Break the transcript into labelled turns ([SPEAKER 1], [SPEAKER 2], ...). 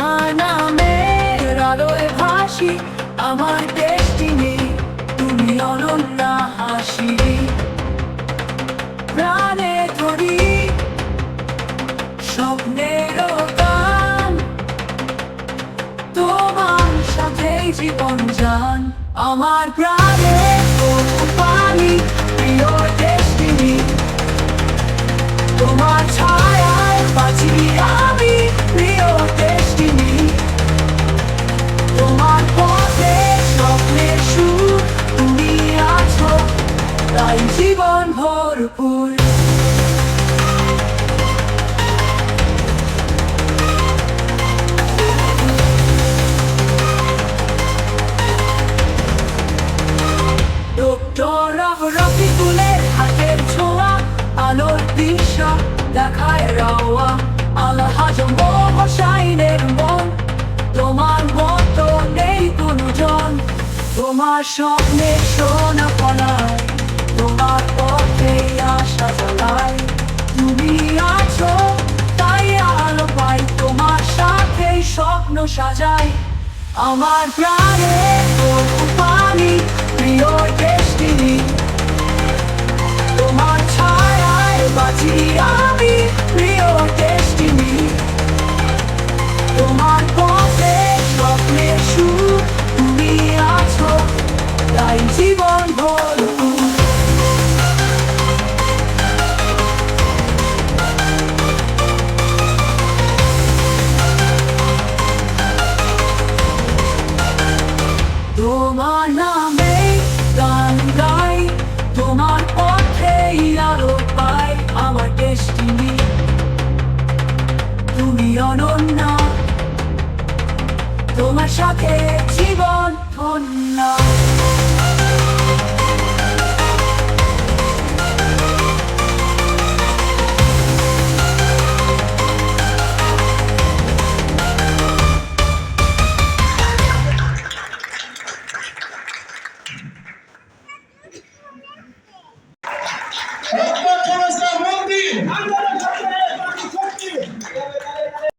[SPEAKER 1] তোমার নামের আলোয় ভাসি, আমার ডেস্টিনি, তুমি অনন্যা হাসি। প্রাণে ধরি স্বপ্নের গান, তোমার সাথেই জীবন যান। আমার প্রাণে পানি, প্রিয় ডেস্টিনি, তোমার ছায়ায় বাঁচি আমি, প্রিয় ডেস্টিনি। তোমার পথে স্বপ্নের সুর, তুমি আছো, তাই জীবন ভরপুর। রফিকুলের হাতের ছোঁয়া, আলোর দিশা দেখায় রাওয়া। আলহাজ হোসাইনের মন, তোমার মতো নেই কোনো জন। তোমার স্বপ্নে সোনা ফলায়, তোমার পথে আশা জ্বলায়। তুমি আছো তাই আলো পাই, তোমার সাথে স্বপ্ন সাজাই। আমার প্রাণে পানি, প্রিয় ডেস্টিনি, তোমার ছায়ায় বাঁচি আমি, প্রিয় ডেস্টিনি। তোমার পথে স্বপ্নের সুর, তুমি আছো, তাই জীবন ভরপুর। তোমার নামে গান গাই, তোমার পথে আলো পাই। আমার ডেস্টিনি, তুমি অনন্যা, তোমার সাথে জীবন ধন্য।